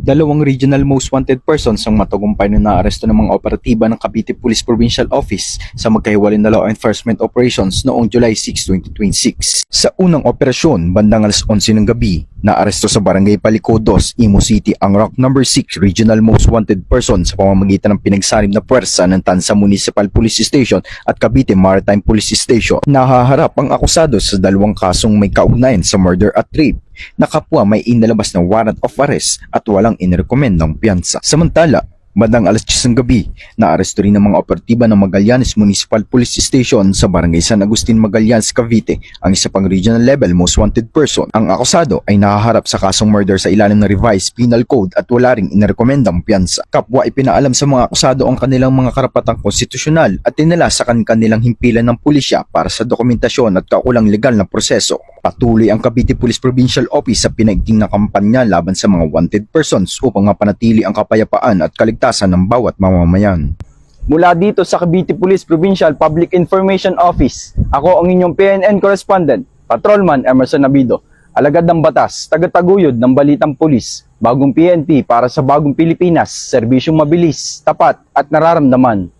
Dalawang regional most wanted persons ang matagumpay na naaresto ng mga operatiba ng Cavite Police Provincial Office sa magkahiwalay na law enforcement operations noong July 6, 2026. Sa unang operasyon, bandang alas 11 ng gabi, naaresto sa Barangay Paliko 2, Imo City ang Rock No. 6 Regional Most Wanted Person sa pamamagitan ng pinagsanib na puwersa ng Tansa Municipal Police Station at Cavite Maritime Police Station. Nahaharap ang akusado sa dalawang kasong may kaugnayan sa murder at rape. Nakapwa may inalabas na warrant of arrest at walang inirekomendang piyansa. Samantala, bandang alas 10 ng gabi, naaresto rin ng mga operatiba ng Magallanes Municipal Police Station sa Barangay San Agustin, Magallanes, Cavite ang isa pang regional level most wanted person. Ang akusado ay nahaharap sa kasong murder sa ilalim ng revised penal code at wala ring inirekomendang piyansa. Kapwa ipinaalam sa mga akusado ang kanilang mga karapatang konstitusyonal at tinala sa kanilang himpilan ng pulisya para sa dokumentasyon at kaukulang legal na proseso. Patuloy ang Cavite Police Provincial Office sa pinaigting na kampanya laban sa mga wanted persons upang mapanatili ang kapayapaan at kaligtasan ng bawat mamamayan. Mula dito sa Cavite Police Provincial Public Information Office, ako ang inyong PNN correspondent, Patrolman Emerson Abido, alagad ng batas, tagataguyod ng balitang pulis, bagong PNP para sa bagong Pilipinas, serbisyong mabilis, tapat at nararamdaman.